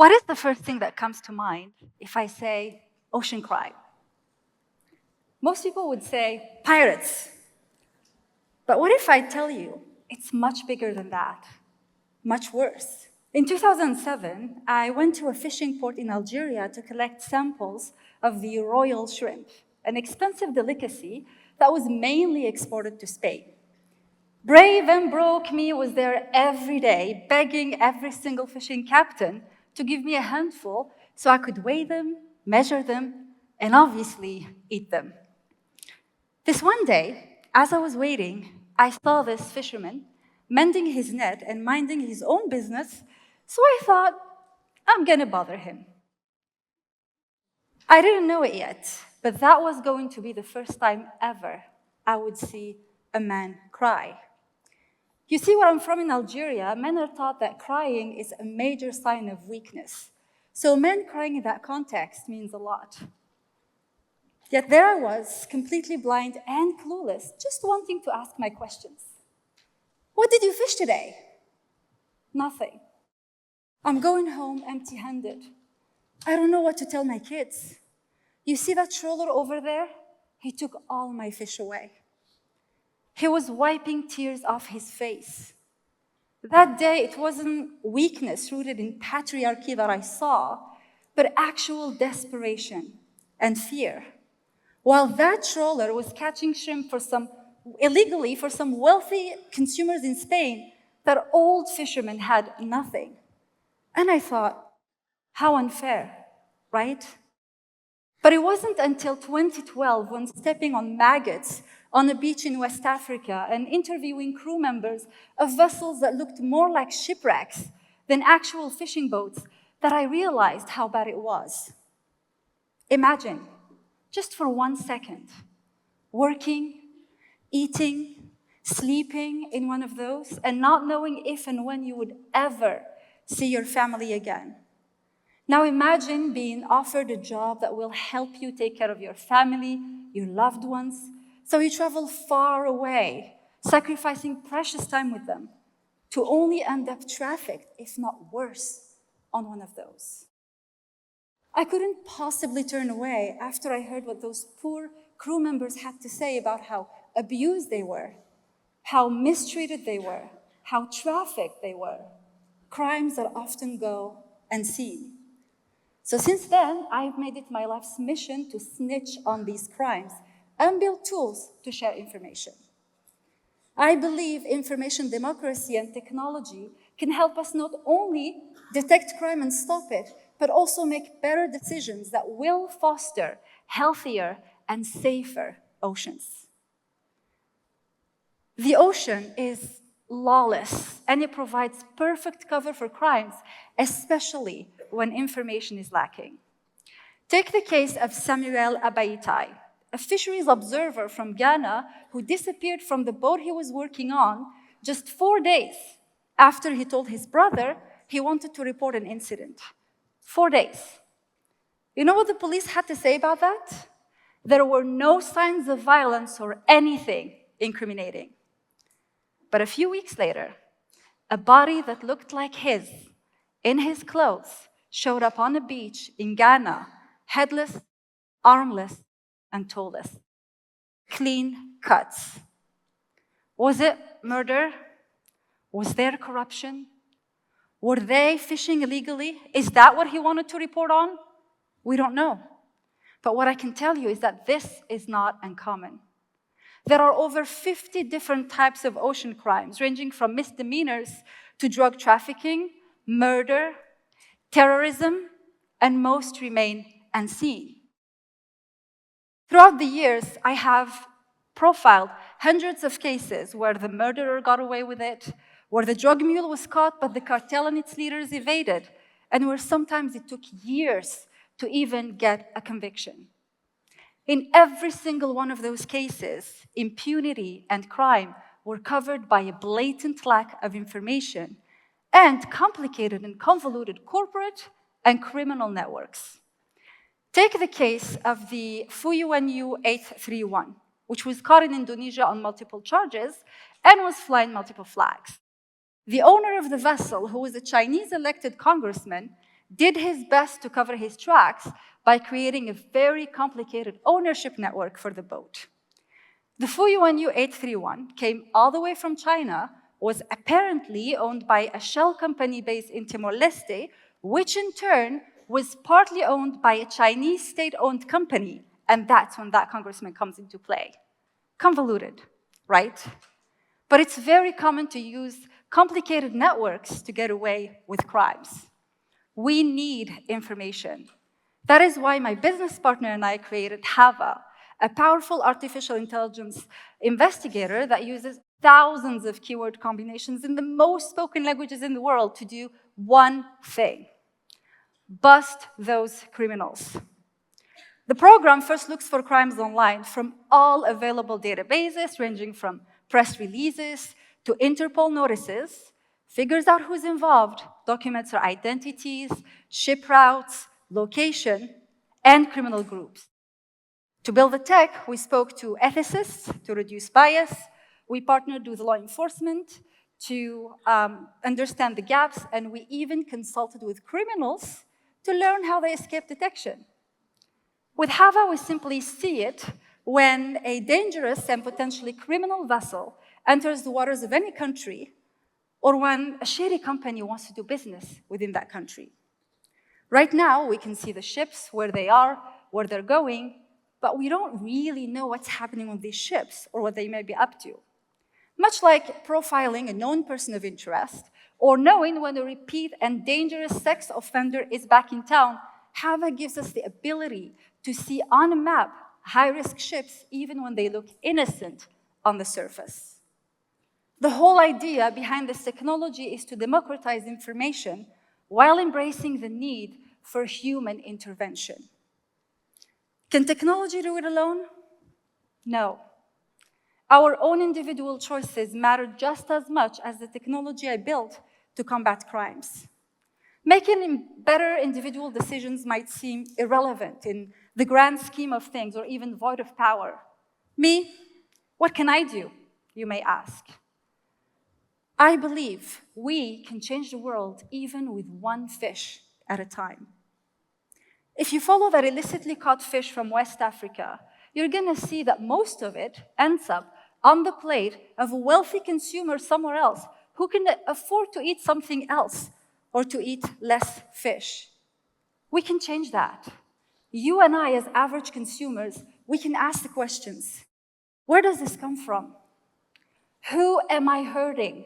What is the first thing that comes to mind if I say ocean crime? Most people would say pirates. But what if I tell you it's much bigger than that, much worse? In 2007, I went to a fishing port in Algeria to collect samples of the royal shrimp, an expensive delicacy that was mainly exported to Spain. Brave and broke me was there every day, begging every single fishing captain to give me a handful so I could weigh them, measure them, and obviously eat them. This one day, as I was waiting, I saw this fisherman mending his net and minding his own business, so I thought, I'm gonna bother him. I didn't know it yet, but that was going to be the first time ever I would see a man cry. You see, where I'm from in Algeria, men are taught that crying is a major sign of weakness. So men crying in that context means a lot. Yet there I was, completely blind and clueless, just wanting to ask my questions. What did you fish today? Nothing. I'm going home empty-handed. I don't know what to tell my kids. You see that trawler over there? He took all my fish away. He was wiping tears off his face. That day, it wasn't weakness rooted in patriarchy that I saw, but actual desperation and fear. While that trawler was catching shrimp illegally for some wealthy consumers in Spain, that old fisherman had nothing. And I thought, how unfair, right? But it wasn't until 2012 when stepping on maggots on a beach in West Africa and interviewing crew members of vessels that looked more like shipwrecks than actual fishing boats that I realized how bad it was. Imagine, just for 1 second, working, eating, sleeping in one of those and not knowing if and when you would ever see your family again. Now imagine being offered a job that will help you take care of your family, your loved ones, so you travel far away, sacrificing precious time with them, to only end up trafficked, if not worse, on one of those. I couldn't possibly turn away after I heard what those poor crew members had to say about how abused they were, how mistreated they were, how trafficked they were, crimes that often go unseen. So since then, I've made it my life's mission to snitch on these crimes and build tools to share information. I believe information democracy and technology can help us not only detect crime and stop it, but also make better decisions that will foster healthier and safer oceans. The ocean is lawless, and it provides perfect cover for crimes, especially when information is lacking. Take the case of Samuel Abaitai, a fisheries observer from Ghana who disappeared from the boat he was working on just 4 days after he told his brother he wanted to report an incident. 4 days. You know what the police had to say about that? There were no signs of violence or anything incriminating. But a few weeks later, a body that looked like his, in his clothes, showed up on a beach in Ghana, headless, armless, and toeless. Clean cuts. Was it murder? Was there corruption? Were they fishing illegally? Is that what he wanted to report on? We don't know. But what I can tell you is that this is not uncommon. There are over 50 different types of ocean crimes, ranging from misdemeanors to drug trafficking, murder, terrorism, and most remain unseen. Throughout the years, I have profiled hundreds of cases where the murderer got away with it, where the drug mule was caught but the cartel and its leaders evaded, and where sometimes it took years to even get a conviction. In every single one of those cases, impunity and crime were covered by a blatant lack of information and complicated and convoluted corporate and criminal networks. Take the case of the Fuyuanyu 831, which was caught in Indonesia on multiple charges and was flying multiple flags. The owner of the vessel, who was a Chinese elected congressman, did his best to cover his tracks by creating a very complicated ownership network for the boat. The Fuyuanyu 831 came all the way from China, was apparently owned by a shell company based in Timor-Leste, which in turn was partly owned by a Chinese state-owned company, and that's when that congressman comes into play. Convoluted, right? But it's very common to use complicated networks to get away with crimes. We need information. That is why my business partner and I created Hava, a powerful artificial intelligence investigator that uses thousands of keyword combinations in the most spoken languages in the world to do one thing: bust those criminals. The program first looks for crimes online from all available databases, ranging from press releases to Interpol notices, figures out who's involved, documents their identities, ship routes, location, and criminal groups. To build the tech, we spoke to ethicists to reduce bias. We partnered with law enforcement to understand the gaps, and we even consulted with criminals to learn how they escape detection. With Hava, we simply see it when a dangerous and potentially criminal vessel enters the waters of any country, or when a shady company wants to do business within that country. Right now, we can see the ships, where they are, where they're going, but we don't really know what's happening on these ships or what they may be up to. Much like profiling a known person of interest or knowing when a repeat and dangerous sex offender is back in town, Hava gives us the ability to see on a map high-risk ships even when they look innocent on the surface. The whole idea behind this technology is to democratize information while embracing the need for human intervention. Can technology do it alone? No. Our own individual choices matter just as much as the technology I built to combat crimes. Making better individual decisions might seem irrelevant in the grand scheme of things, or even void of power. Me, what can I do, you may ask? I believe we can change the world even with one fish at a time. If you follow that illicitly caught fish from West Africa, you're gonna see that most of it ends up on the plate of a wealthy consumer somewhere else who can afford to eat something else or to eat less fish. We can change that. You and I, as average consumers, we can ask the questions: where does this come from? Who am I hurting?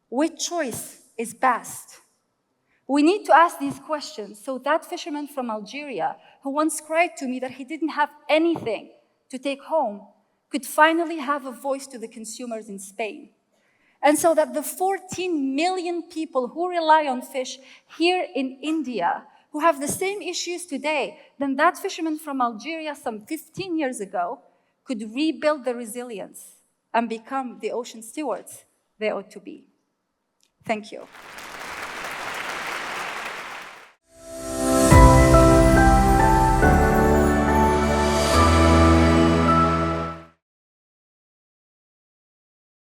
Which choice is best? We need to ask these questions so that fisherman from Algeria who once cried to me that he didn't have anything to take home could finally have a voice to the consumers in Spain. And so that the 14 million people who rely on fish here in India, who have the same issues today than that fisherman from Algeria some 15 years ago, could rebuild their resilience and become the ocean stewards they ought to be. Thank you.